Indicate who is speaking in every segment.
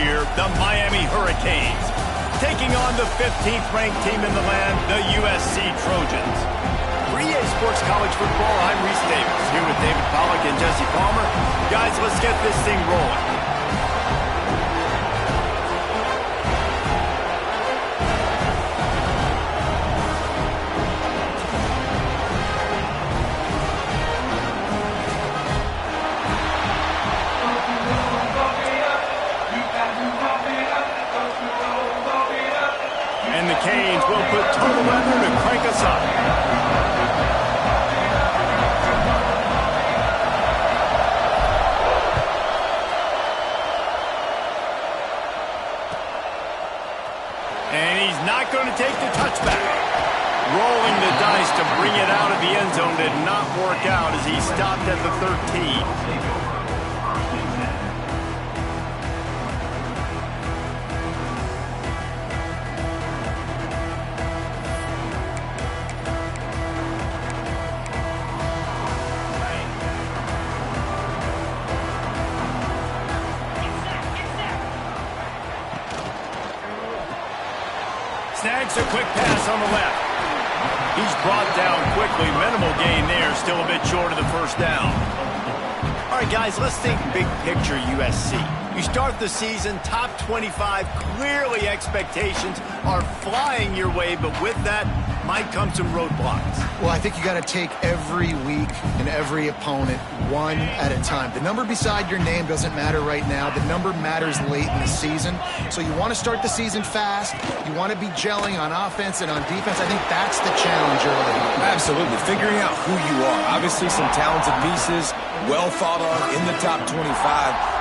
Speaker 1: year, the Miami Hurricanes, taking on the 15th-ranked team in the land, the USC Trojans. For EA Sports College Football, I'm Reese Davis, here with David Pollack and Jesse Palmer. Guys, let's get this thing rolling. And the Canes will put total weather to crank us up. And he's not going to take the touchback. Rolling the dice to bring it out of the end zone did not work out as he stopped at the 13. Snags a quick pass on the left. He's brought down quickly. Minimal gain there. Still a bit short of the first down. All right, guys, let's think big picture USC. You start the season top 25. Clearly expectations are flying your way, but with that might come some roadblocks.
Speaker 2: Well, I think you got to take every week and every opponent one at a time. The number beside your name doesn't matter right now. The number matters late in the season. So you want to start the season fast. You want to be gelling on offense and on defense. I think that's the challenge early.
Speaker 3: Absolutely. Figuring out who you are. Obviously some talented pieces, well thought of in the top 25,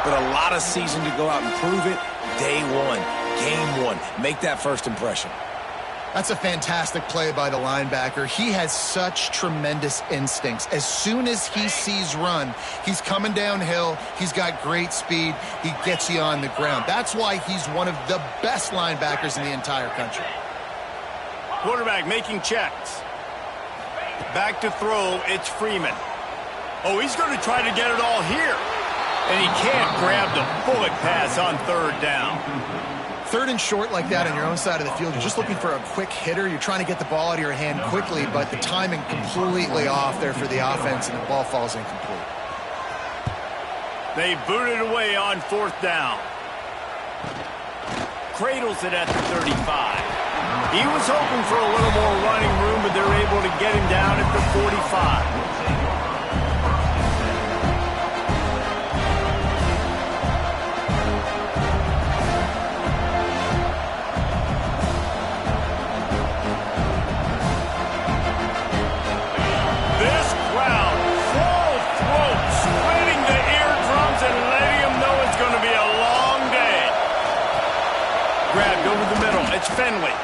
Speaker 3: but a lot of season to go out and prove it. Day one, game one. Make that first impression.
Speaker 2: That's a fantastic play by the linebacker. He has such tremendous instincts. As soon as he sees run, he's coming downhill. He's got great speed. He gets you on the ground. That's why he's one of the best linebackers in the entire country.
Speaker 1: Quarterback making checks. Back to throw, it's Freeman. Oh, he's going to try to get it all here. And he can't grab the bullet pass on third down.
Speaker 2: Third and short like that on your own side of the field, you're just looking for a quick hitter. You're trying to get the ball out of your hand quickly, but the timing completely off there for the offense, and the ball falls incomplete.
Speaker 1: They boot it away on fourth down. Cradles it at the 35. He was hoping for a little more running room, but they're able to get him down at the 45. It's Finley.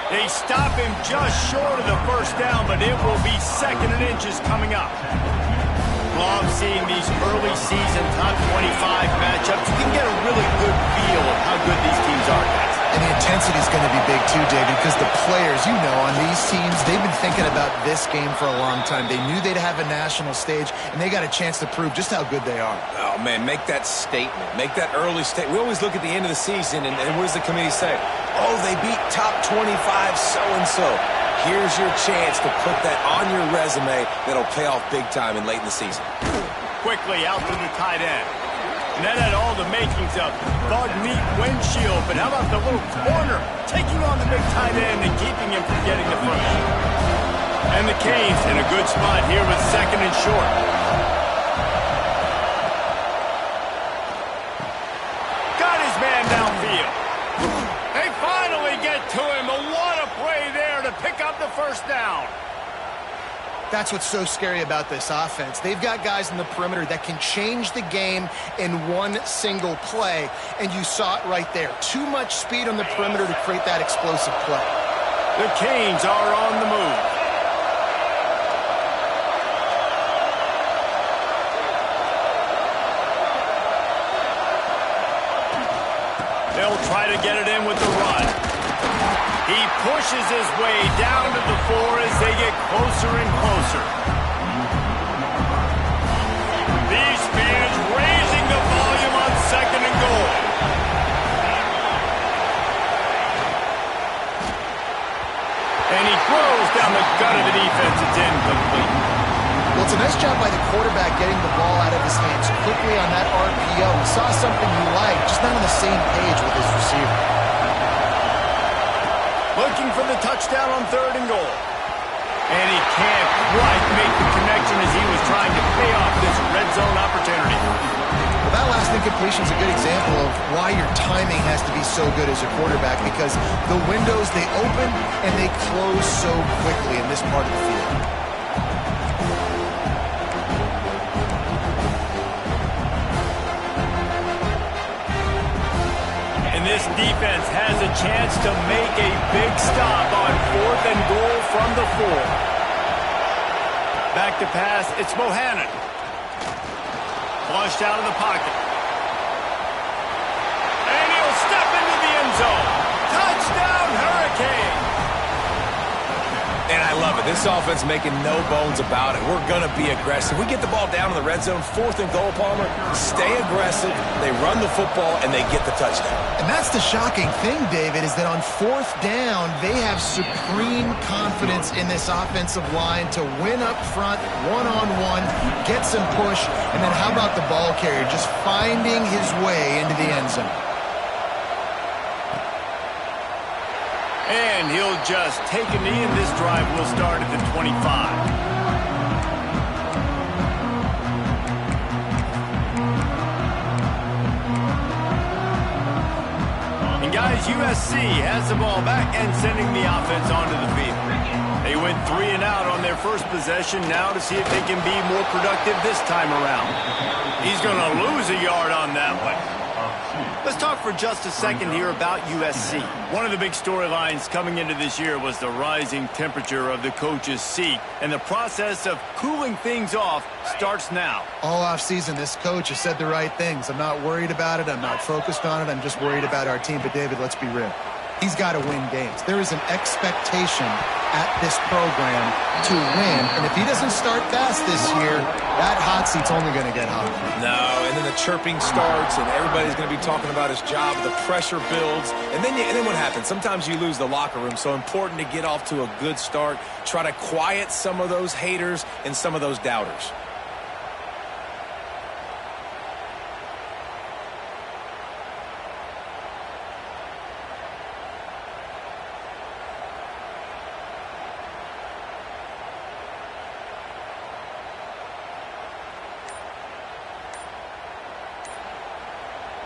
Speaker 1: They stop him just short of the first down, but it will be second and inches coming up. Love seeing these early season top 25 matchups. You can get a really good feel of how good these teams are, guys.
Speaker 2: And the intensity is going to be big too, David, because the players, you know, on these teams, they've been thinking about this game for a long time. They knew they'd have a national stage, and they got a chance to prove just how good they are.
Speaker 3: Oh, man, make that statement. Make that early statement. We always look at the end of the season, and what does the committee say? Oh, they beat top 25 so-and-so. Here's your chance to put that on your resume that'll pay off big time and late in the season.
Speaker 1: Quickly out to the tight end. And that had all the makings of bug meat windshield. But how about the little corner taking on the big tight end and keeping him from getting the first? And the Canes in a good spot here with second and short. Got his man downfield. They finally get to him. But what a play there to pick up the first down.
Speaker 2: That's what's so scary about this offense. They've got guys in the perimeter that can change the game in one single play, and you saw it right there. Too much speed on the perimeter to create that explosive play.
Speaker 1: The Canes are on the move. They'll try to get it in with the run. He pushes his way down to the 4 as they get closer and closer. These fans raising the volume on second and goal.
Speaker 2: It's a nice job by the quarterback getting the ball out of his hands quickly on that RPO. He saw something he liked, just not on the same page with his receiver.
Speaker 1: Looking for the touchdown on 3rd and goal. And he can't quite make the connection as he was trying to pay off this red zone opportunity.
Speaker 2: Well, that last incompletion is a good example of why your timing has to be so good as a quarterback, because the windows, they open and they close so quickly in this part of the field.
Speaker 1: And this defense has a chance to make a big stop on 4th and goal from the 4. Back to pass, it's Bohannon. Flushed out of the pocket. And he'll step into the end zone. Touchdown, Hurricane!
Speaker 3: And I love it. This offense making no bones about it. We're going to be aggressive. We get the ball down in the red zone, 4th and goal, Palmer. Stay aggressive. They run the football, and they get the touchdown.
Speaker 2: And that's the shocking thing, David, is that on 4th down, they have supreme confidence in this offensive line to win up front, one-on-one, get some push, and then how about the ball carrier just finding his way into the end zone?
Speaker 1: And he'll just take a knee, and this drive will start at the 25. And guys, USC has the ball back and sending the offense onto the field. They went 3 and out on their first possession, now to see if they can be more productive this time around. He's going to lose a yard on that one. Let's talk for just a second here about USC. One of the big storylines coming into this year was the rising temperature of the coach's seat, and the process of cooling things off starts now.
Speaker 2: All offseason, this coach has said the right things. I'm not worried about it. I'm not focused on it. I'm just worried about our team. But, David, let's be real. He's got to win games. There is an expectation at this program to win. And if he doesn't start fast this year, that hot seat's only going to get hotter.
Speaker 3: No, and then the chirping starts, and everybody's going to be talking about his job. The pressure builds, and then what happens? Sometimes you lose the locker room, so important to get off to a good start. Try to quiet some of those haters and some of those doubters.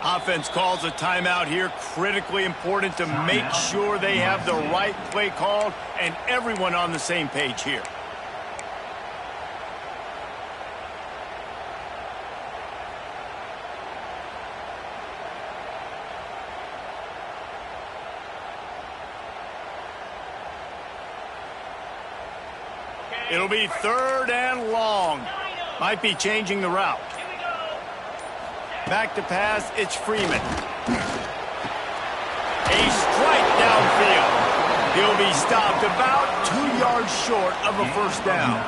Speaker 1: Offense calls a timeout here. Critically important to make sure they have the right play called and everyone on the same page here. It'll be 3rd and long. Might be changing the route. Back to pass, it's Freeman. A strike downfield. He'll be stopped about 2 yards short of a first down.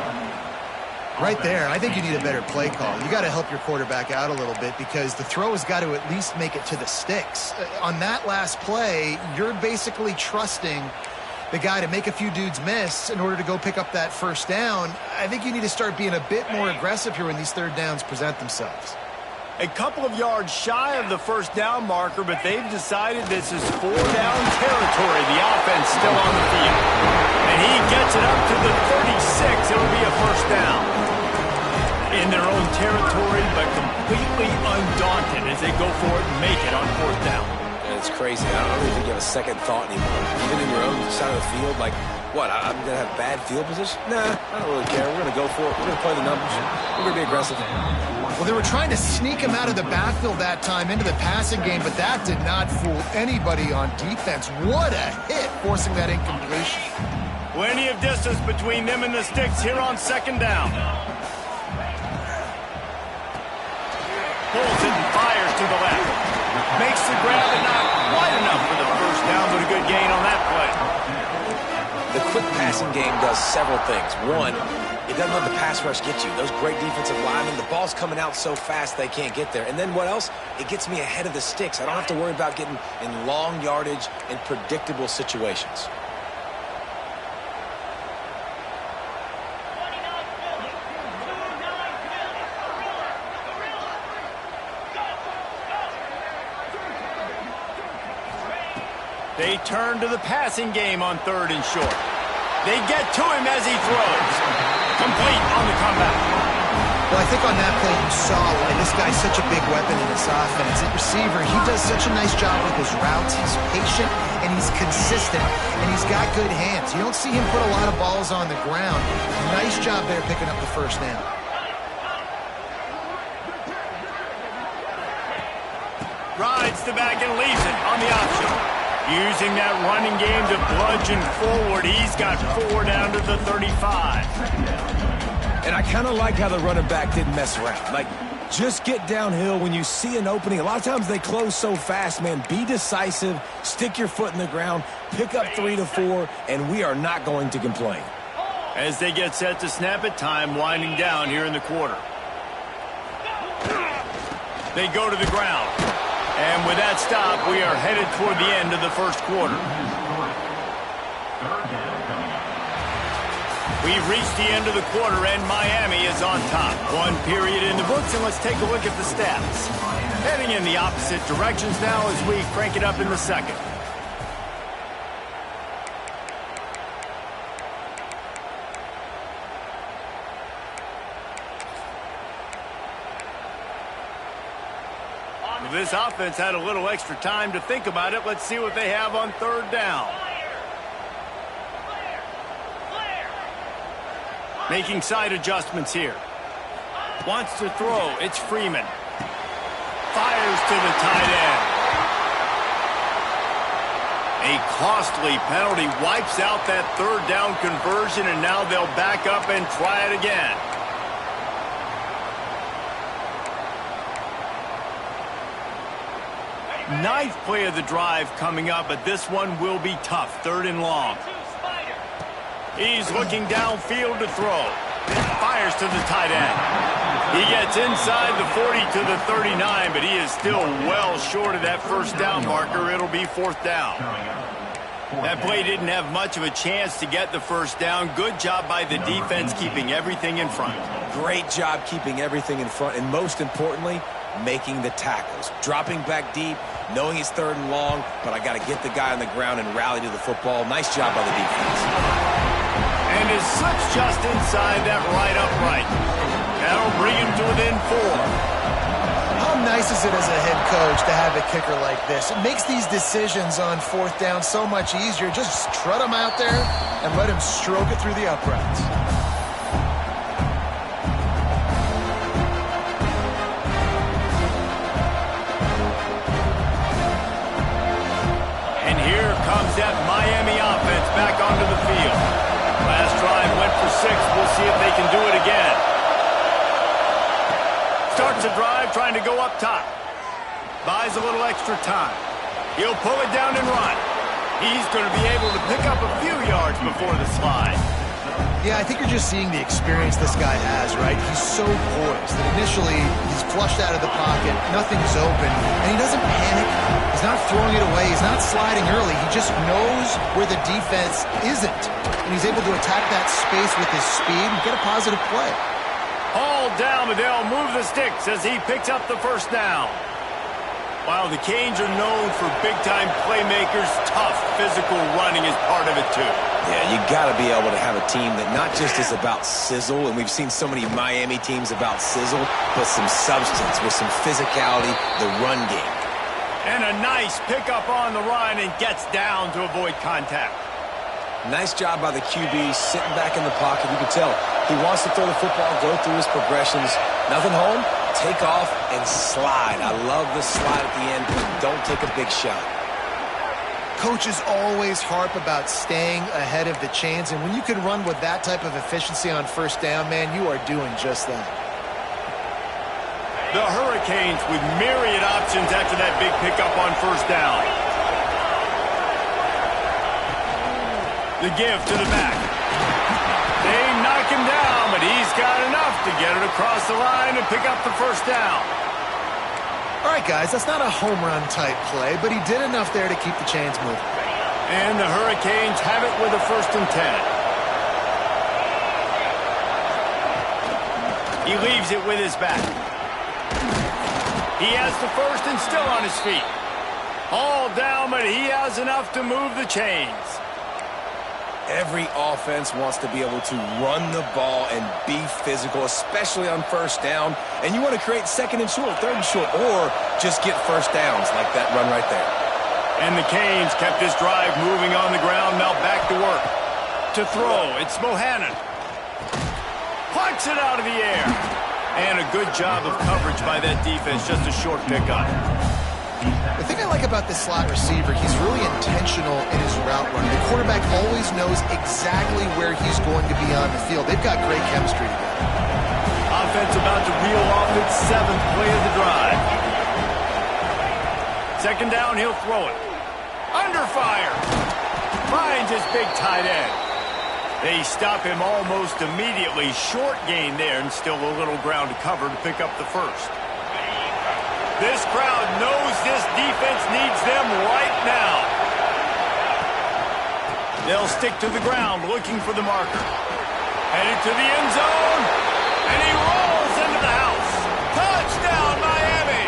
Speaker 2: Right there, I think you need a better play call. You got to help your quarterback out a little bit because the throw has got to at least make it to the sticks. On that last play, you're basically trusting the guy to make a few dudes miss in order to go pick up that first down. I think you need to start being a bit more aggressive here when these 3rd downs present themselves.
Speaker 1: A couple of yards shy of the first down marker, but they've decided this is 4-down territory. The offense still on the field. And he gets it up to the 36. It'll be a first down. In their own territory, but completely undaunted as they go for it and make it on 4th down.
Speaker 3: It's crazy. I don't even think you have a second thought anymore. Even in your own side of the field, like, what, I'm going to have bad field position? Nah, I don't really care. We're going to go for it. We're going to play the numbers. We're going to be aggressive.
Speaker 2: Well, they were trying to sneak him out of the backfield that time into the passing game, but that did not fool anybody on defense. What a hit, forcing that incompletion.
Speaker 1: Plenty of distance between them and the sticks here on 2nd down. Pulls it and fires to the left. Makes the grab and not quite enough for the first down, but a good gain on that play.
Speaker 3: The quick passing game does several things. One, it doesn't let the pass rush get you. Those great defensive linemen, the ball's coming out so fast they can't get there. And then what else? It gets me ahead of the sticks. I don't have to worry about getting in long yardage and predictable situations.
Speaker 1: They turn to the passing game on 3rd and short. They get to him as he throws. Complete on the comeback.
Speaker 2: Well, I think on that play you saw why this guy's such a big weapon in this offense. At receiver, he does such a nice job with his routes. He's patient, and he's consistent, and he's got good hands. You don't see him put a lot of balls on the ground. Nice job there picking up the first down.
Speaker 1: Rides the back and leaves it on the option. Using that running game to bludgeon forward. He's got 4 down to the 35.
Speaker 3: And I kind of like how the running back didn't mess around. Like, just get downhill when you see an opening. A lot of times they close so fast, man. Be decisive, stick your foot in the ground, pick up 3 to 4, and we are not going to complain.
Speaker 1: As they get set to snap it, time winding down here in the quarter. They go to the ground. And with that stop, we are headed toward the end of the first quarter. We've reached the end of the quarter, and Miami is on top. 1 period in the books, and let's take a look at the stats. Heading in the opposite directions now as we crank it up in the second. This offense had a little extra time to think about it. Let's see what they have on 3rd down. Making side adjustments here. Wants to throw. It's Freeman. Fires to the tight end. A costly penalty wipes out that 3rd down conversion, and now they'll back up and try it again. Ninth play of the drive coming up, but this one will be tough. 3rd and long. He's looking downfield to throw. Fires to the tight end. He gets inside the 40 to the 39, but he is still well short of that first down marker. It'll be 4th down. That play didn't have much of a chance to get the first down. Good job by the defense keeping everything in front.
Speaker 3: Great job keeping everything in front, and most importantly, making the tackles. Dropping back deep, knowing it's 3rd and long, but I got to get the guy on the ground and rally to the football. Nice job by the defense.
Speaker 1: And his slip's just inside that right upright. That'll bring him to within 4.
Speaker 2: How nice is it as a head coach to have a kicker like this? It makes these decisions on 4th down so much easier. Just trot him out there and let him stroke it through the uprights.
Speaker 1: And here comes that Miami offense back onto the field. Last drive went for 6. We'll see if they can do it again. Starts a drive trying to go up top. Buys a little extra time. He'll pull it down and run. He's going to be able to pick up a few yards before the slide.
Speaker 2: Yeah, I think you're just seeing the experience this guy has, right? He's so poised that initially he's flushed out of the pocket, nothing's open, and he doesn't panic. He's not throwing it away. He's not sliding early. He just knows where the defense isn't, and he's able to attack that space with his speed and get a positive play.
Speaker 1: All down, but they'll move the sticks as he picks up the first down. While the Canes are known for big-time playmakers, tough physical running is part of it, too.
Speaker 3: Yeah, you got to be able to have a team that not just is about sizzle, and we've seen so many Miami teams about sizzle, but some substance with some physicality, the run game.
Speaker 1: And a nice pickup on the run and gets down to avoid contact.
Speaker 3: Nice job by the QB sitting back in the pocket. You can tell he wants to throw the football, go through his progressions. Nothing home, take off and slide. I love the slide at the end. Don't take a big shot.
Speaker 2: Coaches always harp about staying ahead of the chains, and when you can run with that type of efficiency on 1st down, man, you are doing just that.
Speaker 1: The Hurricanes with myriad options after that big pickup on 1st down. The give to the back. They knock him down, but he's got enough to get it across the line and pick up the first down.
Speaker 2: All right, guys, that's not a home run type play, but he did enough there to keep the chains moving.
Speaker 1: And the Hurricanes have it with a 1st and 10. He leaves it with his back. He has the first and still on his feet. All down, but he has enough to move the chains.
Speaker 3: Every offense wants to be able to run the ball and be physical, especially on first down. And you want to create second and short, third and short, or just get first downs like that run right there.
Speaker 1: And the Canes kept this drive moving on the ground. Now back to work. To throw, it's Bohannon. Plucks it out of the air. And a good job of coverage by that defense. Just a short pickup.
Speaker 2: The thing I like about this slot receiver, he's really intentional in his route running. The quarterback always knows exactly where he's going to be on the field. They've got great chemistry together.
Speaker 1: Offense about to reel off its 7th play of the drive. Second down, he'll throw it. Under fire. Finds his big tight end. They stop him almost immediately. Short gain there, and still a little ground to cover to pick up the first. This crowd knows this defense needs them right now. They'll stick to the ground looking for the marker. Headed to the end zone, and he rolls into the house. Touchdown, Miami!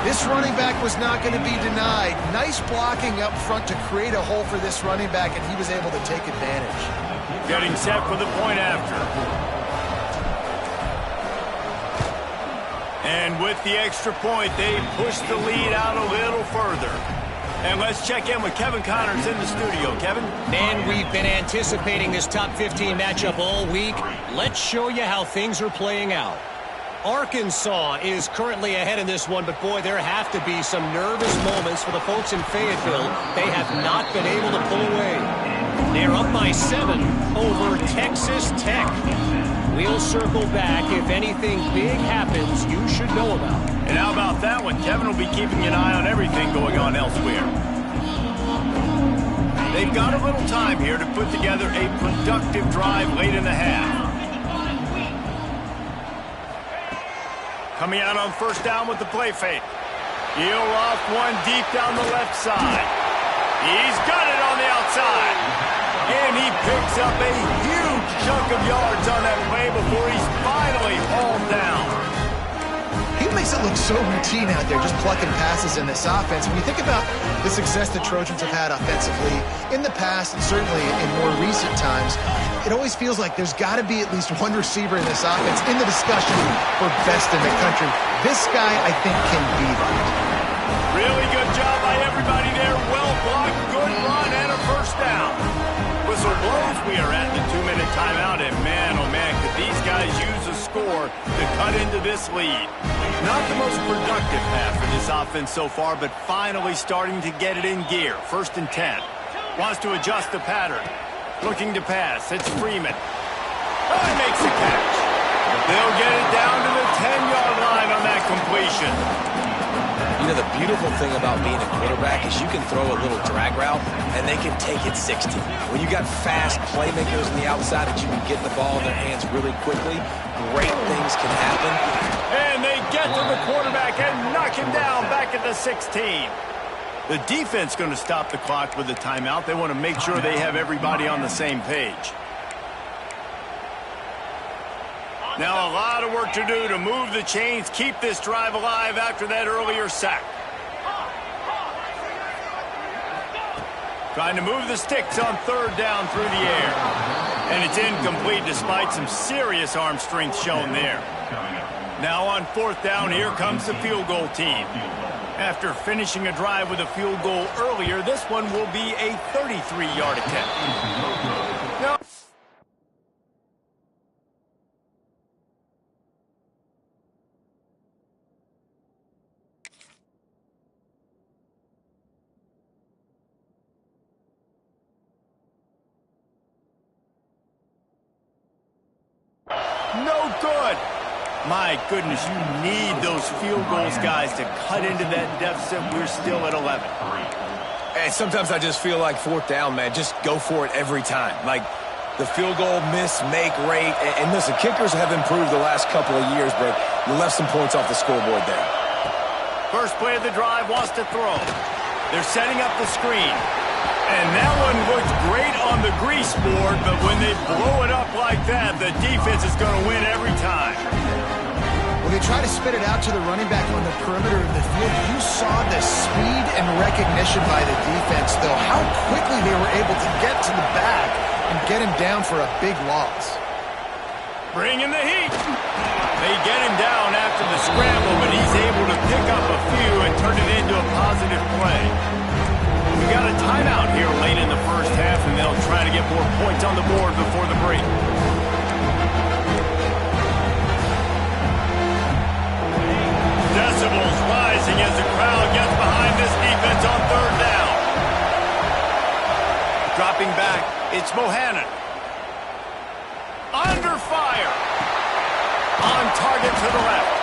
Speaker 2: This running back was not going to be denied. Nice blocking up front to create a hole for this running back, and he was able to take advantage.
Speaker 1: Getting set for the point after. And with the extra point, they push the lead out a little further. And let's check in with Kevin Connors in the studio. Kevin?
Speaker 4: Man, we've been anticipating this top 15 matchup all week. Let's show you how things are playing out. Arkansas is currently ahead in this one, but boy, there have to be some nervous moments for the folks in Fayetteville. They have not been able to pull away. They're up by 7 over Texas Tech. We'll circle back. If anything big happens, you should know about.
Speaker 1: And how about that one? Kevin will be keeping an eye on everything going on elsewhere. They've got a little time here to put together a productive drive late in the half. Coming out on first down with the play fake. He'll off one deep down the left side. He's got it on the outside. And he picks up a huge chunk of yards on that play before he's finally hauled down.
Speaker 2: He makes it look so routine out there, just plucking passes in this offense. When you think about the success the Trojans have had offensively in the past, and certainly in more recent times, it always feels like there's got to be at least one receiver in this offense in the discussion for best in the country. This guy, I think, can be that.
Speaker 1: Really good job by everybody there. Well blocked, good run, and a first down. Whistle blows. We are at the 2-minute timeout, and man, oh man, could these guys use a score to cut into this lead. Not the most productive half for this offense so far, but finally starting to get it in gear. 1st and 10. Wants to adjust the pattern. Looking to pass. It's Freeman. Oh, he makes the catch. They'll get it down to the 10-yard line on that completion.
Speaker 3: You know, the beautiful thing about being a quarterback is you can throw a little drag route, and they can take it 60. When you got fast playmakers on the outside that you can get the ball in their hands really quickly, great things can happen.
Speaker 1: And they get to the quarterback and knock him down back at the 16. The defense going to stop the clock with a timeout. They want to make sure they have everybody on the same page. Now a lot of work to do to move the chains, keep this drive alive after that earlier sack. Trying to move the sticks on 3rd down through the air. And it's incomplete despite some serious arm strength shown there. Now on 4th down, here comes the field goal team. After finishing a drive with a field goal earlier, this one will be a 33-yard attempt. Now, no good. My goodness, you need those field goals, guys, to cut into that deficit. We're still at 11.
Speaker 3: And sometimes I just feel like 4th down, man, just go for it every time. Like the field goal miss-make rate. And listen, kickers have improved the last couple of years, but you left some points off the scoreboard there.
Speaker 1: First play of the drive wants to throw. They're setting up the screen. And that one looked great on the grease board, but when they blow it up like that, the defense is going to win every time.
Speaker 2: When they try to spit it out to the running back on the perimeter of the field, you saw the speed and recognition by the defense, though, how quickly they were able to get to the back and get him down for a big loss.
Speaker 1: Bringing the heat. They get him down after the scramble, but he's able to pick up a few and turn it into a positive play. We got a timeout here late in the first half, and they'll try to get more points on the board before the break. Decibels rising as the crowd gets behind this defense on third down. Dropping back, it's Bohannon. Under fire. On target to the left.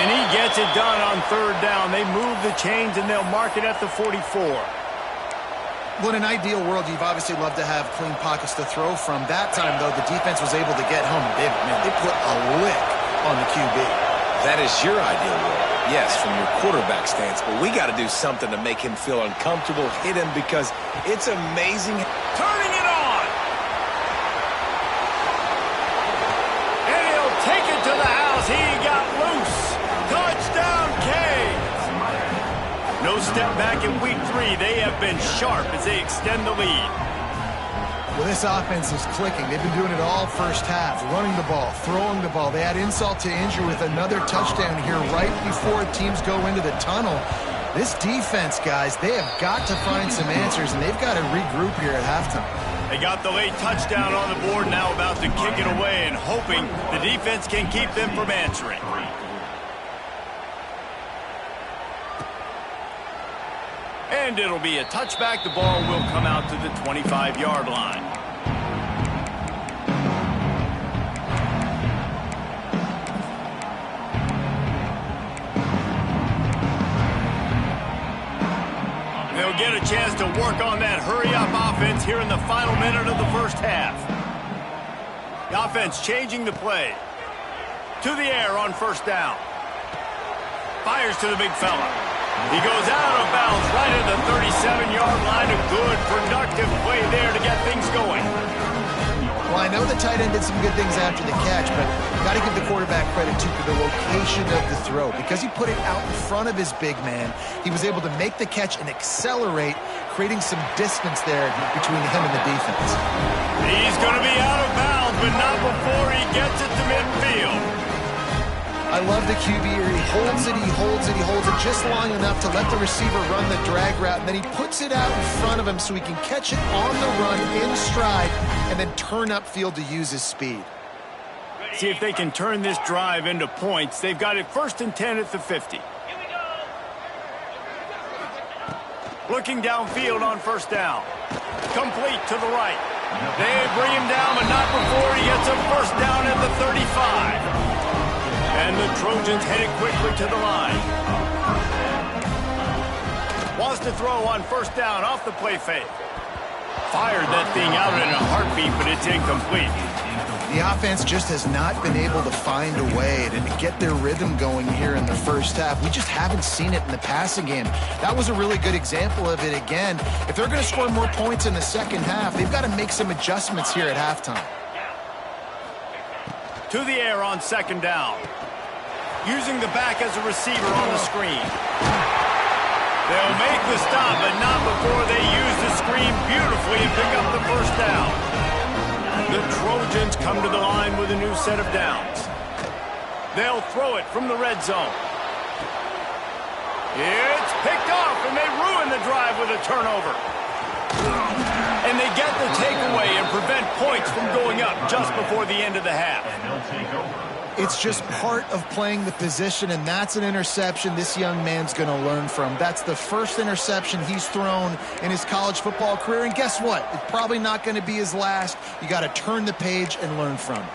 Speaker 1: And he gets it done on third down. They move the chains and they'll mark it at the 44.
Speaker 2: Well, in an ideal world, you've obviously loved to have clean pockets to throw from. That time, though, the defense was able to get home. They put a lick on the QB.
Speaker 3: That is your ideal world. Yes, from your quarterback stance. But we got to do something to make him feel uncomfortable, hit him, because it's amazing.
Speaker 1: Turning it on. And he'll take it to the house. He got loose. Touchdown, Canes. No step back in week 3. They have been sharp as they extend the lead.
Speaker 2: Well, this offense is clicking. They've been doing it all first half, running the ball, throwing the ball. They add insult to injury with another touchdown here right before teams go into the tunnel. This defense, guys, they have got to find some answers, and they've got to regroup here at halftime.
Speaker 1: They got the late touchdown on the board, now about to kick it away and hoping the defense can keep them from answering. And it'll be a touchback. The ball will come out to the 25-yard line. They'll get a chance to work on that hurry-up offense here in the final minute of the first half. The offense changing the play. To the air on first down. Fires to the big fella. He goes out of bounds right at the 37-yard line. A good, productive play there to get things going.
Speaker 2: Well, I know the tight end did some good things after the catch, but got to give the quarterback credit, too, for the location of the throw. Because he put it out in front of his big man, he was able to make the catch and accelerate, creating some distance there between him and the defense.
Speaker 1: He's going to be out of bounds, but not before he gets it to midfield.
Speaker 2: I love the QB here. He holds it, he holds it, he holds it just long enough to let the receiver run the drag route, and then he puts it out in front of him so he can catch it on the run in stride and then turn upfield to use his speed.
Speaker 1: See if they can turn this drive into points. They've got it 1st and 10 at the 50. Looking downfield on first down. Complete to the right. They bring him down, but not before he gets a first down at the 35. And the Trojans headed quickly to the line. Wants to throw on first down off the play fake. Fired that thing out in a heartbeat, but it's incomplete.
Speaker 2: The offense just has not been able to find a way to get their rhythm going here in the first half. We just haven't seen it in the passing game. That was a really good example of it again. If they're going to score more points in the second half, they've got to make some adjustments here at halftime.
Speaker 1: To the air on second down. Using the back as a receiver on the screen. They'll make the stop, but not before they use the screen beautifully and pick up the first down. The Trojans come to the line with a new set of downs. They'll throw it from the red zone. It's picked off, and they ruin the drive with a turnover. And they get the takeaway and prevent points from going up just before the end of the half.
Speaker 2: It's just part of playing the position, and that's an interception this young man's going to learn from. That's the first interception he's thrown in his college football career, and guess what? It's probably not going to be his last. You got to turn the page and learn from it.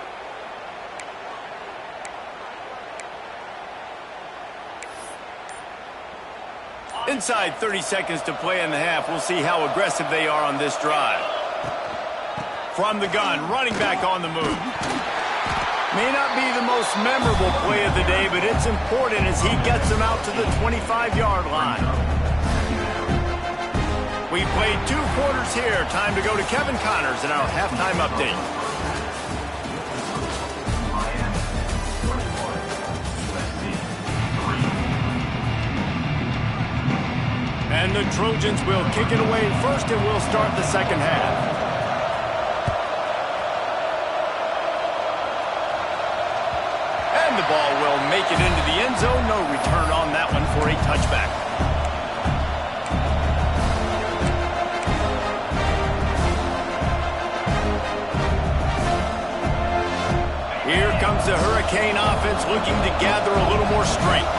Speaker 1: Inside 30 seconds to play in the half. We'll see how aggressive they are on this drive. From the gun, running back on the move. May not be the most memorable play of the day, but it's important as he gets them out to the 25-yard line. We played 2 quarters here. Time to go to Kevin Connors in our halftime update. And the Trojans will kick it away first, and we'll start the second half. And the ball will make it into the end zone. No return on that one for a touchback. Here comes the Hurricane offense looking to gather a little more strength.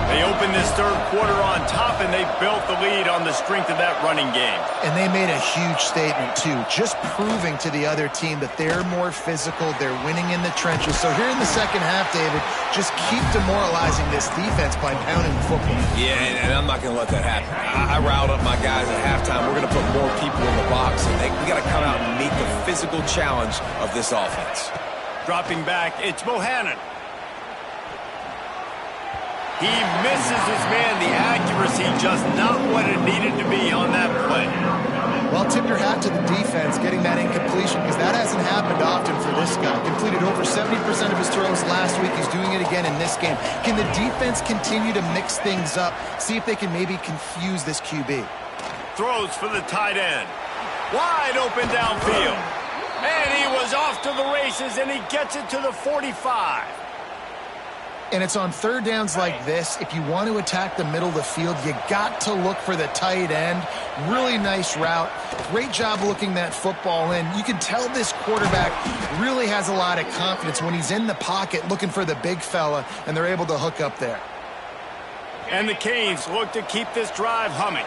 Speaker 1: They opened this third quarter on top, and they built the lead on the strength of that running game.
Speaker 2: And they made a huge statement, too, just proving to the other team that they're more physical, they're winning in the trenches. So here in the second half, David, just keep demoralizing this defense by pounding the football.
Speaker 3: Yeah, and I'm not going to let that happen. I riled up my guys at halftime. We're going to put more people in the box, and we got to come out and meet the physical challenge of this offense.
Speaker 1: Dropping back, it's Bohannon. He misses his man. The accuracy just not what it needed to be on that play.
Speaker 2: Well, tip your hat to the defense getting that incompletion, because that hasn't happened often for this guy. Completed over 70% of his throws last week. He's doing it again in this game. Can the defense continue to mix things up? See if they can maybe confuse this QB.
Speaker 1: Throws for the tight end. Wide open downfield. And he was off to the races, and he gets it to the 45.
Speaker 2: And it's on third downs like this. If you want to attack the middle of the field, you got to look for the tight end. Really nice route. Great job looking that football in. You can tell this quarterback really has a lot of confidence when he's in the pocket looking for the big fella, and they're able to hook up there.
Speaker 1: And the Canes look to keep this drive humming.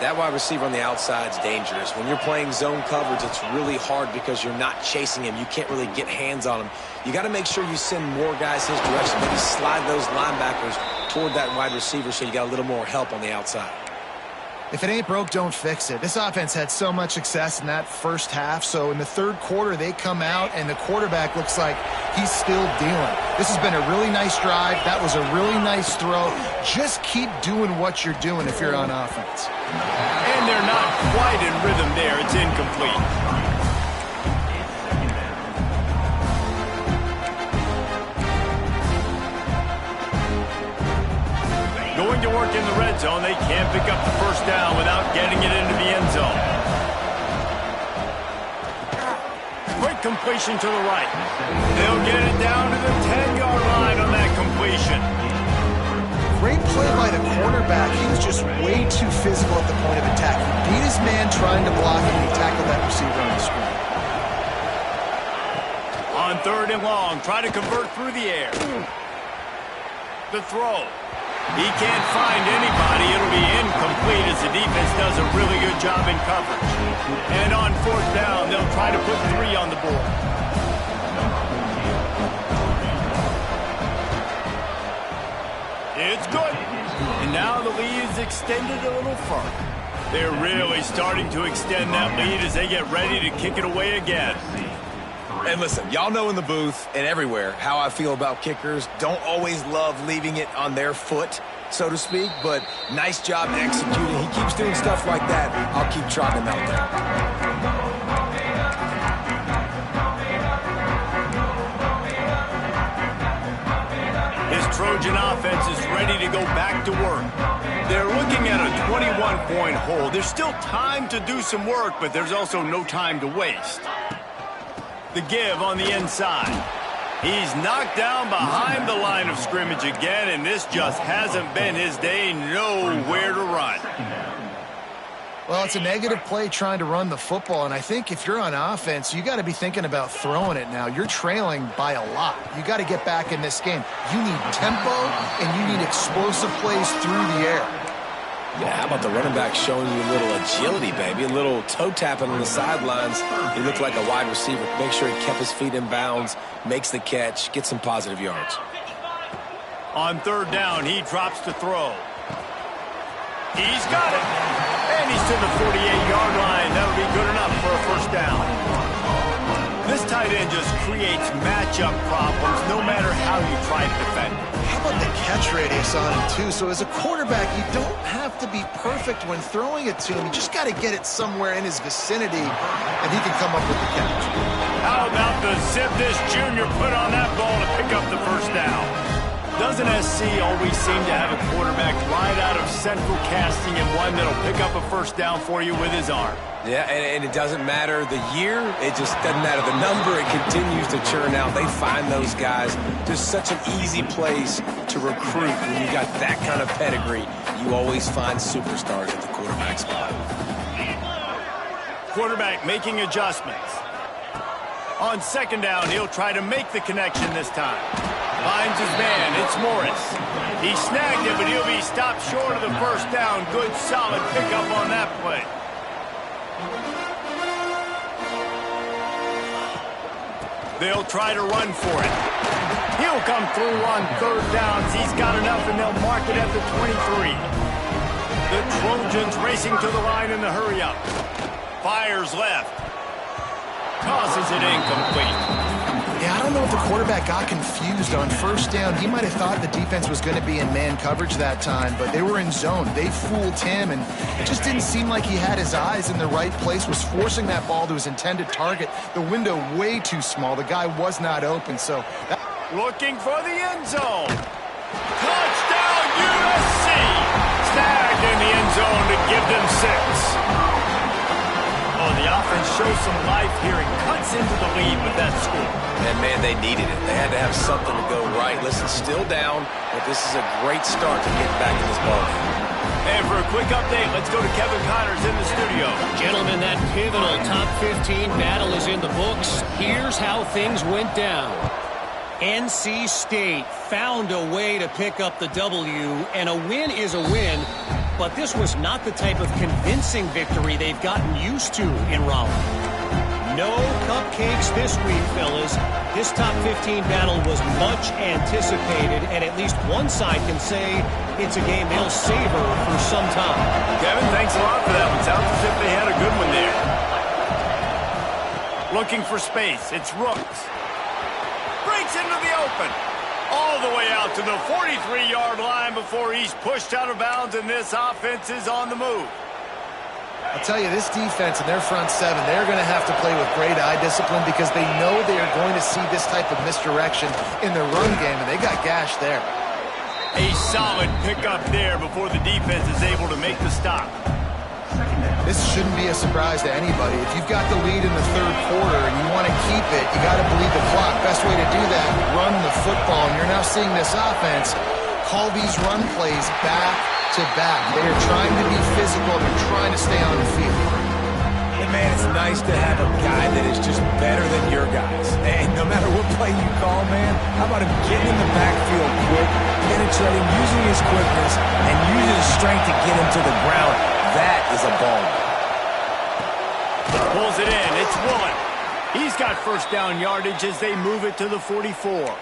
Speaker 3: That wide receiver on the outside is dangerous. When you're playing zone coverage, it's really hard because you're not chasing him. You can't really get hands on him. You got to make sure you send more guys his direction. Maybe slide those linebackers toward that wide receiver so you got a little more help on the outside.
Speaker 2: If it ain't broke, don't fix it. This offense had so much success in that first half, so in the third quarter they come out and the quarterback looks like he's still dealing. This has been a really nice drive. That was a really nice throw. Just keep doing what you're doing if you're on offense.
Speaker 1: And they're not quite in rhythm there. It's incomplete. Going to work in the red zone. They can't pick up the first down without getting it into the end zone. Quick completion to the right. They'll get it down to the 10-yard line on that completion.
Speaker 2: Great play by the cornerback. He was just way too physical at the point of attack. He beat his man trying to block, and he tackled that receiver on the screen.
Speaker 1: On third and long, try to convert through the air. The throw. He can't find anybody. It'll be incomplete as the defense does a really good job in coverage. And on fourth down, they'll try to put 3 on the board. It's good. And now the lead is extended a little further. They're really starting to extend that lead as they get ready to kick it away again.
Speaker 3: And listen, y'all know in the booth and everywhere how I feel about kickers. Don't always love leaving it on their foot, so to speak, but nice job executing. He keeps doing stuff like that. I'll keep trotting him out
Speaker 1: there. His Trojan offense is ready to go back to work. They're looking at a 21-point hole. There's still time to do some work, but there's also no time to waste. The give on the inside. He's knocked down behind the line of scrimmage again, and this just hasn't been his day. Nowhere to run.
Speaker 2: Well, it's a negative play trying to run the football, and I think if you're on offense, you got to be thinking about throwing it now. You're trailing by a lot. You got to get back in this game. You need tempo, and you need explosive plays through the air.
Speaker 3: Yeah, how about the running back showing you a little agility, baby? A little toe tapping on the sidelines. He looked like a wide receiver. Make sure he kept his feet in bounds, makes the catch, gets some positive yards.
Speaker 1: On third down, he drops to throw. He's got it. And he's to the 48-yard line. That'll be good enough for a first down. This tight end just creates matchup problems no matter how you try to defend.
Speaker 2: How about the catch radius on him, too? So as a quarterback, you don't have to be perfect when throwing it to him. You just got to get it somewhere in his vicinity, and he can come up with the catch.
Speaker 1: How about the zip this junior put on that ball to pick up the first down? Doesn't SC always seem to have a quarterback right out of central casting and one that'll pick up a first down for you with his arm?
Speaker 3: Yeah, and it doesn't matter the year. It just doesn't matter the number. It continues to churn out. They find those guys. Just such an easy place to recruit when you got that kind of pedigree. You always find superstars at the quarterback spot.
Speaker 1: Quarterback making adjustments. On second down, he'll try to make the connection this time. Finds his man. It's Morris. He snagged it, but he'll be stopped short of the first down. Good, solid pickup on that play. They'll try to run for it. He'll come through on third downs. He's got enough, and they'll mark it at the 23. The Trojans racing to the line in the hurry-up. Fires left. Tosses it incomplete.
Speaker 2: Yeah, I don't know if the quarterback got confused on first down. He might have thought the defense was going to be in man coverage that time, but they were in zone. They fooled him, and it just didn't seem like he had his eyes in the right place, was forcing that ball to his intended target. The window way too small. The guy was not open, so...
Speaker 1: Looking for the end zone. Touchdown, USC! Snagged in the end zone to give them 6. Oh, the offense shows some life here and cuts into the lead with that score.
Speaker 3: And, man, they needed it. They had to have something to go right. Listen, still down, but this is a great start to getting back in this ballgame.
Speaker 1: And for a quick update, let's go to Kevin Connors in the studio.
Speaker 4: Gentlemen, that pivotal top 15 battle is in the books. Here's how things went down. NC State found a way to pick up the W, and a win is a win, but this was not the type of convincing victory they've gotten used to in Raleigh. No cupcakes this week, fellas. This top 15 battle was much anticipated, and at least one side can say it's a game they'll savor for some time.
Speaker 1: Kevin, thanks a lot for that one. Sounds as if they had a good one there. Looking for space. It's Rooks. Breaks into the open. All the way out to the 43-yard line before he's pushed out of bounds, and this offense is on the move.
Speaker 2: I'll tell you, this defense and their front seven, they're going to have to play with great eye discipline because they know they are going to see this type of misdirection in their run game, and they got gashed there.
Speaker 1: A solid pickup there before the defense is able to make the stop.
Speaker 2: This shouldn't be a surprise to anybody. If you've got the lead in the third quarter and you want to keep it, you got to believe the clock. Best way to do that, run the football. And you're now seeing this offense call these run plays back to back. They are trying to be physical. They're trying to stay on the field.
Speaker 3: And, man, it's nice to have a guy that is just better than your guys. And no matter what play you call, man, how about him getting in the backfield quick, penetrating, using his quickness, and using his strength to get him to the ground. That is a ball.
Speaker 1: Pulls it in. It's Woolen. He's got first down yardage as they move it to the 44.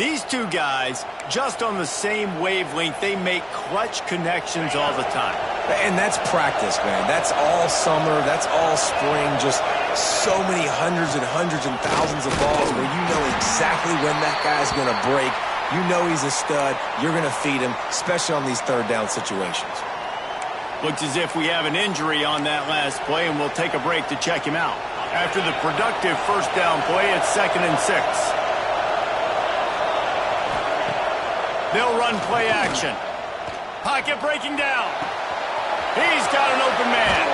Speaker 1: These two guys, just on the same wavelength, they make clutch connections all the time.
Speaker 3: And that's practice, man. That's all summer. That's all spring. Just so many hundreds and thousands of balls where you know exactly when that guy's going to break. You know he's a stud. You're going to feed him, especially on these third down situations.
Speaker 1: Looks as if we have an injury on that last play, and we'll take a break to check him out. After the productive first down play, it's 2nd and 6. They'll run play action. Pocket breaking down. He's got an open man.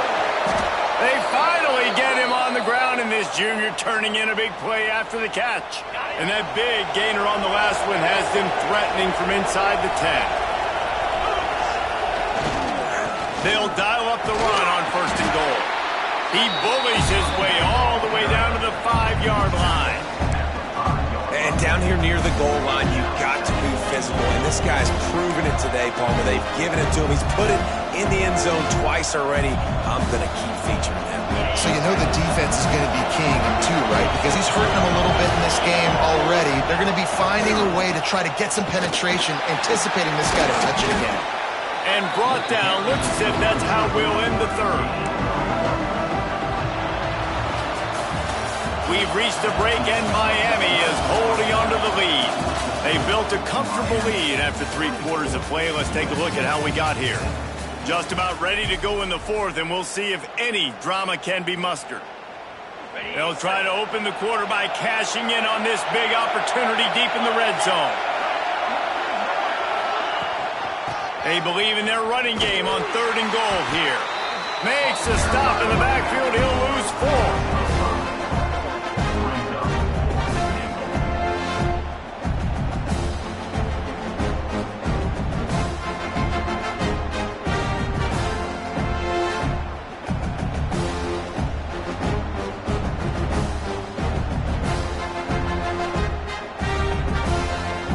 Speaker 1: They finally get him on the ground, and this junior turning in a big play after the catch. And that big gainer on the last one has them threatening from inside the 10. They'll dial up the run on 1st and goal. He bullies his way all the way down to the 5-yard line.
Speaker 3: And down here near the goal line, you've got to be physical. And this guy's proven it today, Palmer. They've given it to him. He's put it in the end zone twice already. I'm going to keep featuring him.
Speaker 2: So you know the defense is going to be keying him too, right? Because he's hurting them a little bit in this game already. They're going to be finding a way to try to get some penetration, anticipating this guy to touch it again.
Speaker 1: And brought down. Looks as if that's how we'll end the third. We've reached a break, and Miami is holding onto the lead. They built a comfortable lead after 3 quarters of play. Let's take a look at how we got here. Just about ready to go in the 4th, and we'll see if any drama can be mustered. They'll try to open the quarter by cashing in on this big opportunity deep in the red zone. They believe in their running game on 3rd and goal here. Makes a stop in the backfield. He'll lose 4.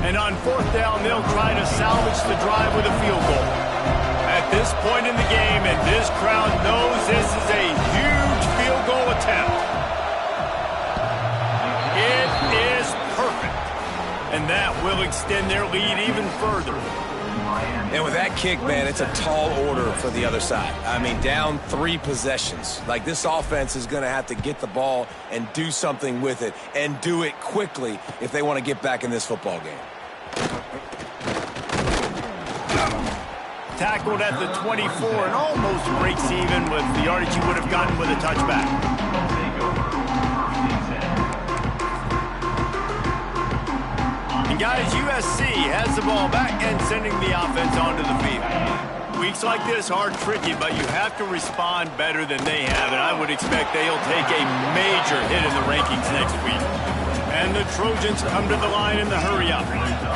Speaker 1: And on 4th down, they'll try to salvage the drive with a field goal. At this point in the game, and this crowd knows this is a huge field goal attempt. It is perfect. And that will extend their lead even further.
Speaker 3: And with that kick, man, it's a tall order for the other side. I mean, down 3 possessions. Like, this offense is going to have to get the ball and do something with it, and do it quickly if they want to get back in this football game.
Speaker 1: Tackled at the 24 and almost breaks even with the yardage he would have gotten with a touchback. And guys, USC has the ball back and sending the offense onto the field. Weeks like this are tricky, but you have to respond better than they have, and I would expect they'll take a major hit in the rankings next week. And the Trojans come to the line in the hurry-up.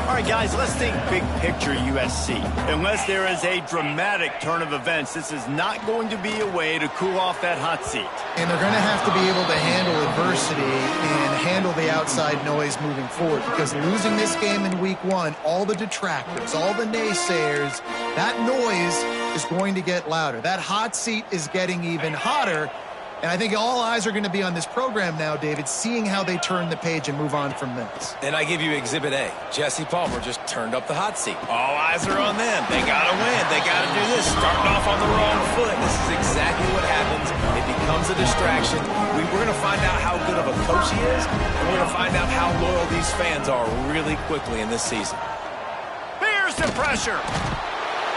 Speaker 1: All right, guys, let's think big picture USC. Unless there is a dramatic turn of events, this is not going to be a way to cool off that hot seat.
Speaker 2: And they're going to have to be able to handle adversity and handle the outside noise moving forward, because losing this game in week 1, all the detractors, all the naysayers, that noise is going to get louder. That hot seat is getting even hotter. And I think all eyes are going to be on this program now, David, seeing how they turn the page and move on from this.
Speaker 3: And I give you Exhibit A. Jesse Palmer just turned up the hot seat. All eyes are on them. They got to win. They got to do this. Starting off on the wrong foot. This is exactly what happens. It becomes a distraction. We're going to find out how good of a coach he is, and we're going to find out how loyal these fans are really quickly in this season.
Speaker 1: Here's the pressure.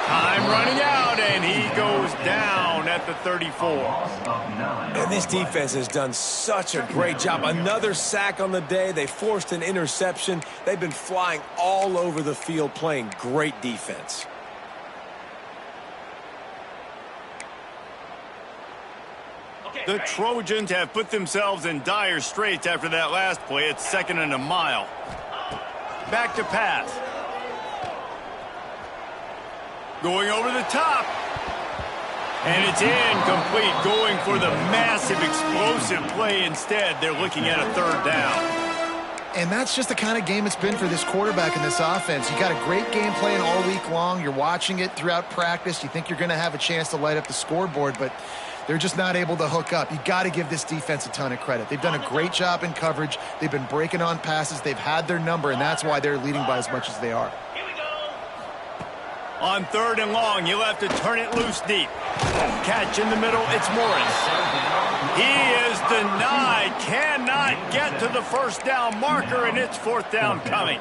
Speaker 1: Time running out, and he goes down at the 34.
Speaker 3: And this defense has done such a great job. Another sack on the day. They forced an interception. They've been flying all over the field, playing great defense.
Speaker 1: The Trojans have put themselves in dire straits after that last play. It's 2nd and a mile. Back to pass. Going over the top. And it's incomplete. Going for the massive explosive play instead. They're looking at a 3rd down.
Speaker 2: And that's just the kind of game it's been for this quarterback in this offense. You got a great game plan all week long. You're watching it throughout practice. You think you're going to have a chance to light up the scoreboard, but they're just not able to hook up. You got to give this defense a ton of credit. They've done a great job in coverage. They've been breaking on passes. They've had their number, and that's why they're leading by as much as they are.
Speaker 1: On 3rd and long, you'll have to turn it loose deep. Catch in the middle, it's Morris. He is denied, cannot get to the 1st down marker, and it's 4th down coming.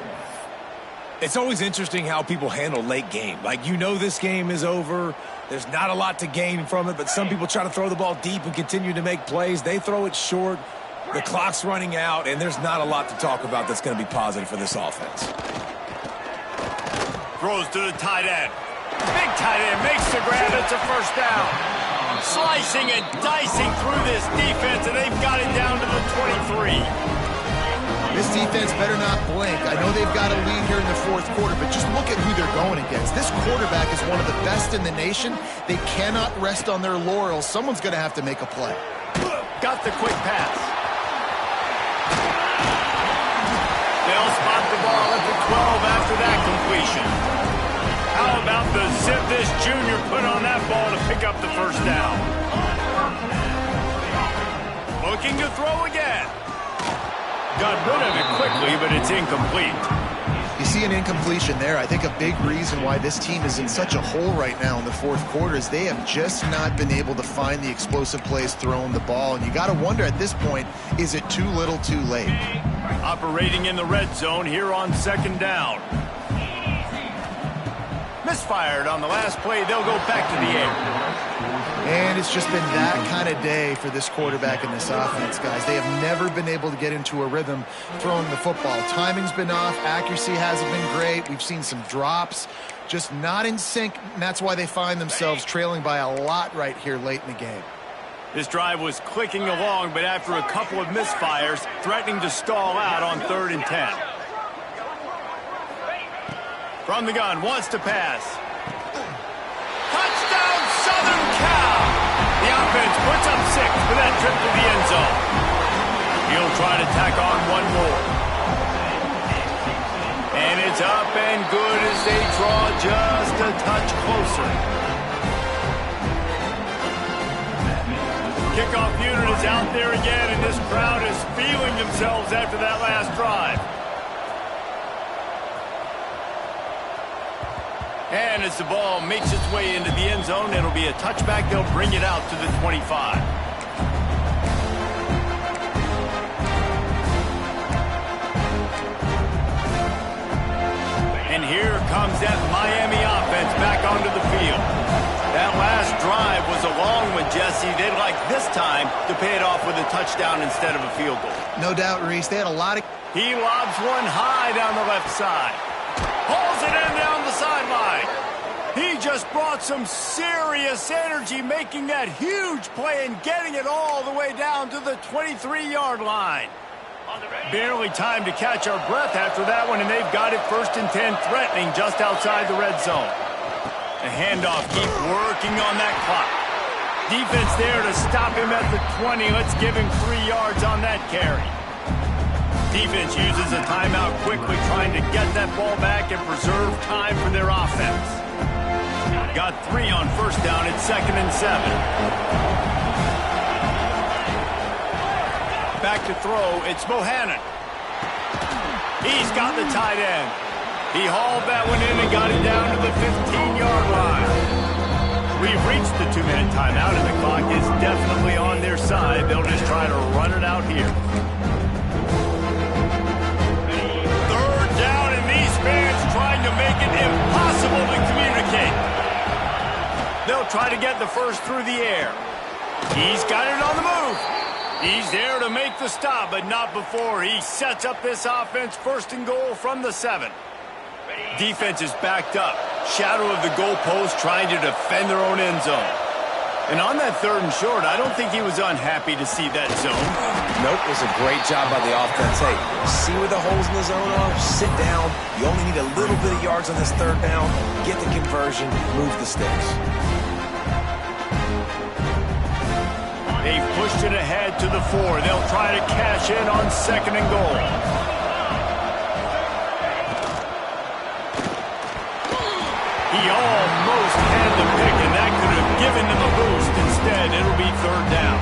Speaker 3: It's always interesting how people handle late game. Like, you know this game is over. There's not a lot to gain from it, but some people try to throw the ball deep and continue to make plays. They throw it short. The clock's running out, and there's not a lot to talk about that's going to be positive for this offense.
Speaker 1: Throws to the tight end. Big tight end makes the grab. It's a 1st down. Slicing and dicing through this defense, and they've got it down to the 23.
Speaker 2: This defense better not blink. I know they've got a lead here in the 4th quarter, but just look at who they're going against. This quarterback is one of the best in the nation. They cannot rest on their laurels. Someone's going to have to make a play.
Speaker 1: Got the quick pass. They'll spot the ball at the 12 after that completion. How about the zip this junior put on that ball to pick up the 1st down? Looking to throw again. Got rid of it quickly, but it's incomplete.
Speaker 2: You see an incompletion there. I think a big reason why this team is in such a hole right now in the 4th quarter is they have just not been able to find the explosive plays throwing the ball. And you got to wonder at this point, is it too little too late?
Speaker 1: Operating in the red zone here on 2nd down. Misfired on the last play. They'll go back to the air.
Speaker 2: And it's just been that kind of day for this quarterback and this offense, guys. They have never been able to get into a rhythm throwing the football. Timing's been off. Accuracy hasn't been great. We've seen some drops. just not in sync, and that's why they find themselves trailing by a lot right here late in the game.
Speaker 1: This drive was clicking along, but after a couple of misfires, threatening to stall out on 3rd and 10. From the gun, wants to pass. Touchdown, Southern Cal! The offense puts up 6 for that trip to the end zone. He'll try to tack on one more. And it's up and good as they draw just a touch closer. Kickoff unit is out there again, and this crowd is feeling themselves after that last drive. And as the ball makes its way into the end zone, it'll be a touchback. They'll bring it out to the 25. And here comes that Miami offense back onto the field. That last drive was a long one, Jesse. They'd like this time to pay it off with a touchdown instead of a field goal.
Speaker 2: No doubt, Reese. They had a lot of...
Speaker 1: He lobs one high down the left side. Hauls it in down the sideline. He just brought some serious energy making that huge play and getting it all the way down to the 23-yard line. Barely time to catch our breath after that one, and they've got it 1st and 10, threatening just outside the red zone. The handoff, keep working on that clock. Defense there to stop him at the 20. Let's give him 3 yards on that carry. Defense uses a timeout quickly, trying to get that ball back and preserve time for their offense. Got 3 on 1st down. It's 2nd and 7. Back to throw. It's Bohannon. He's got the tight end. He hauled that one in and got it down to the 15-yard line. We've reached the 2-minute timeout, and the clock is definitely on their side. They'll just try to run it out here. 3rd down, and these fans trying to make it impossible to communicate. They'll try to get the first through the air. He's got it on the move. He's there to make the stop, but not before he sets up this offense 1st and goal from the 7. Defense is backed up. Shadow of the goalpost trying to defend their own end zone. And on that 3rd and short, I don't think he was unhappy to see that zone.
Speaker 3: Nope, it was a great job by the offense. Hey, see where the holes in the zone are? Sit down. You only need a little bit of yards on this 3rd down. Get the conversion, move the sticks.
Speaker 1: They've pushed it ahead to the 4. They'll try to cash in on 2nd and goal. He almost had the pick, and that could have given them a boost. Instead, it'll be 3rd down.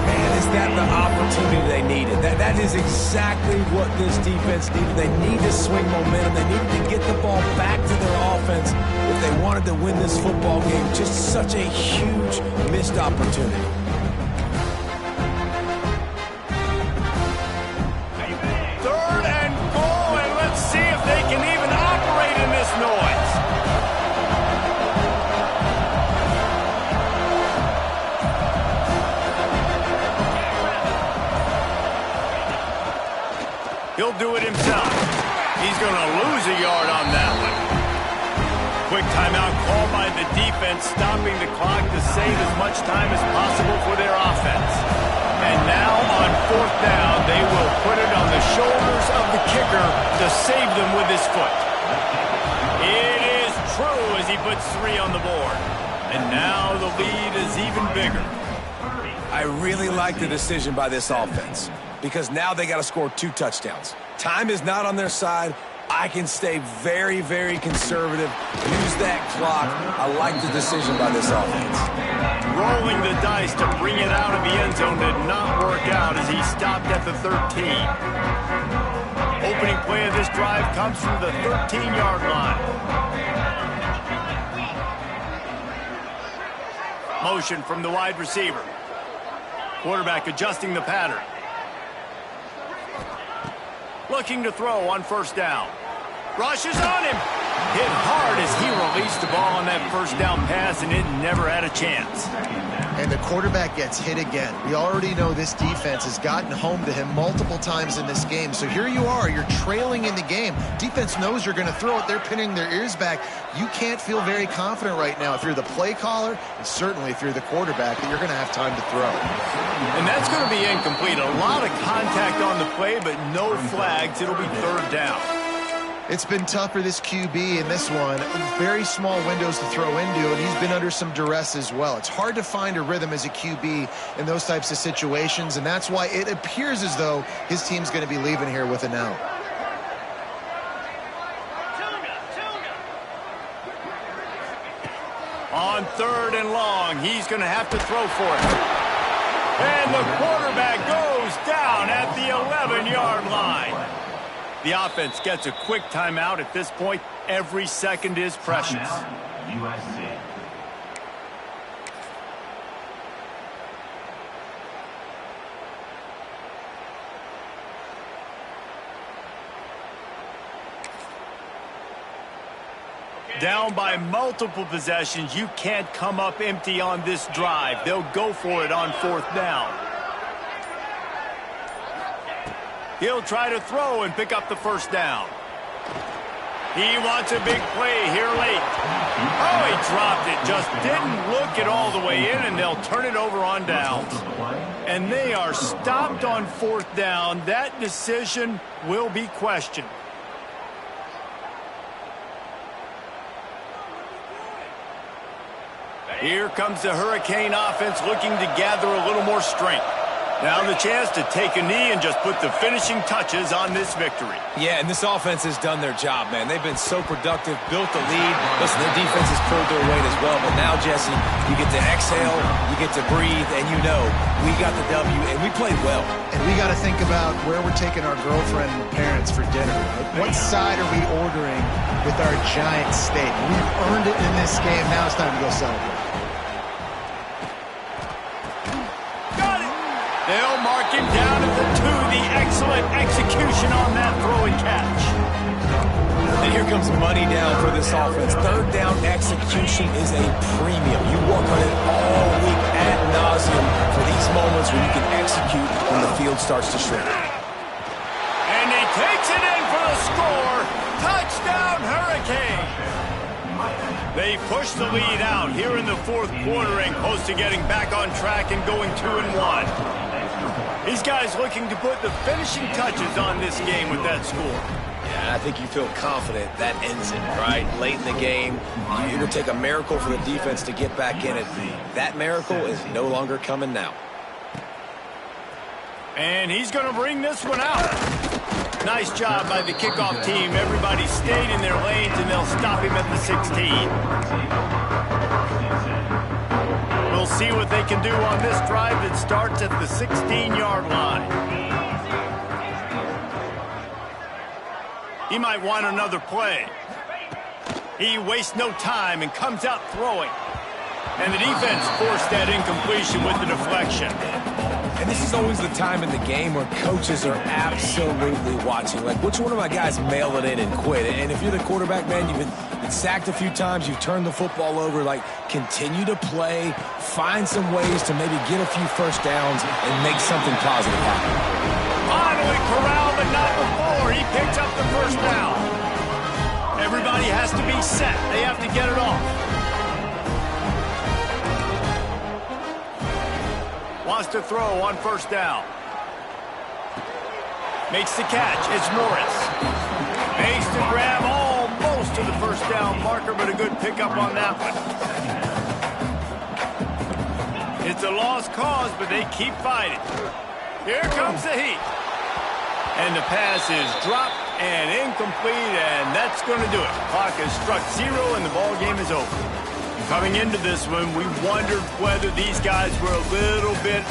Speaker 3: Man, is that the opportunity they needed? That is exactly what this defense needed. They need to swing momentum. They needed to get the ball back to their offense if they wanted to win this football game. Just such a huge missed opportunity.
Speaker 1: Noise. He'll do it himself. He's going to lose a yard on that one. Quick timeout called by the defense, stopping the clock to save as much time as possible for their offense. And now on 4th down, they will put it on the shoulders of the kicker to save them with his foot. It is true as he puts 3 on the board. And now the lead is even bigger.
Speaker 3: I really like the decision by this offense because now they got to score 2 touchdowns. Time is not on their side. I can stay very, very conservative. Use that clock. I like the decision by this offense.
Speaker 1: Rolling the dice to bring it out of the end zone did not work out as he stopped at the 13. Opening play of this drive comes from the 13-yard line. Motion from the wide receiver. Quarterback adjusting the pattern. Looking to throw on 1st down. Rushes on him. Hit hard as he released the ball on that first down pass, and it never had a chance.
Speaker 2: And the quarterback gets hit again. We already know this defense has gotten home to him multiple times in this game. So here you are, you're trailing in the game. Defense knows you're going to throw it. They're pinning their ears back. You can't feel very confident right now if you're the play caller, and certainly if you're the quarterback, that you're going to have time to throw.
Speaker 1: And that's going to be incomplete. A lot of contact on the play, but no flags. It'll be third down.
Speaker 2: It's been tough for this QB in this one. Very small windows to throw into, and he's been under some duress as well. It's hard to find a rhythm as a QB in those types of situations, and that's why it appears as though his team's going to be leaving here with an L.
Speaker 1: On third and long, he's going to have to throw for it. And the quarterback goes down at the 11-yard line. The offense gets a quick timeout at this point. Every second is precious. USC. Down by multiple possessions, you can't come up empty on this drive. They'll go for it on fourth down. He'll try to throw and pick up the first down. He wants a big play here late. Oh, he dropped it. Just didn't look it all the way in, and they'll turn it over on downs. And they are stopped on fourth down. That decision will be questioned. Here comes the Hurricane offense looking to gather a little more strength. Now the chance to take a knee and just put the finishing touches on this victory.
Speaker 3: Yeah, and this offense has done their job, man. They've been so productive, built the lead. Listen, their defense has pulled their weight as well. But now, Jesse, you get to exhale, you get to breathe, and you know we got the W, and we played well.
Speaker 2: And we got to think about where we're taking our girlfriend and parents for dinner. Right? What side are we ordering with our giant steak? We've earned it in this game. Now it's time to go celebrate.
Speaker 1: They'll mark him down at the 2. The excellent execution on that throw and catch.
Speaker 3: And here comes money down for this offense. Third down execution is a premium. You work on it all week ad nauseum for these moments when you can execute when the field starts to shrink.
Speaker 1: And he takes it in for the score. Touchdown, Hurricane. They push the lead out here in the fourth quarter and close to getting back on track and going 2-1. These guys looking to put the finishing touches on this game with that score.
Speaker 3: Yeah, I think you feel confident that ends it, right? Late in the game, it would take a miracle for the defense to get back in it. That miracle is no longer coming now.
Speaker 1: And he's going to bring this one out. Nice job by the kickoff team. Everybody stayed in their lanes, and they'll stop him at the 16. We'll see what they can do on this drive that starts at the 16-yard line. He might want another play. He wastes no time and comes out throwing. And the defense forced that incompletion with the deflection.
Speaker 3: And this is always the time in the game where coaches are absolutely watching. Like, which one of my guys mail it in and quit? And if you're the quarterback, man, you've been sacked a few times, you've turned the football over. Like, continue to play, find some ways to maybe get a few first downs and make something positive happen.
Speaker 1: Finally corralled, but not before. He picks up the first down. Everybody has to be set. They have to get it off. Wants to throw on first down. Makes the catch. It's Morris. Makes the grab almost to the first down marker, but a good pickup on that one. It's a lost cause, but they keep fighting. Here comes the heat. And the pass is dropped and incomplete, and that's going to do it. Clock has struck 0, and the ball game is over. Coming into this one, we wondered whether these guys were a little bit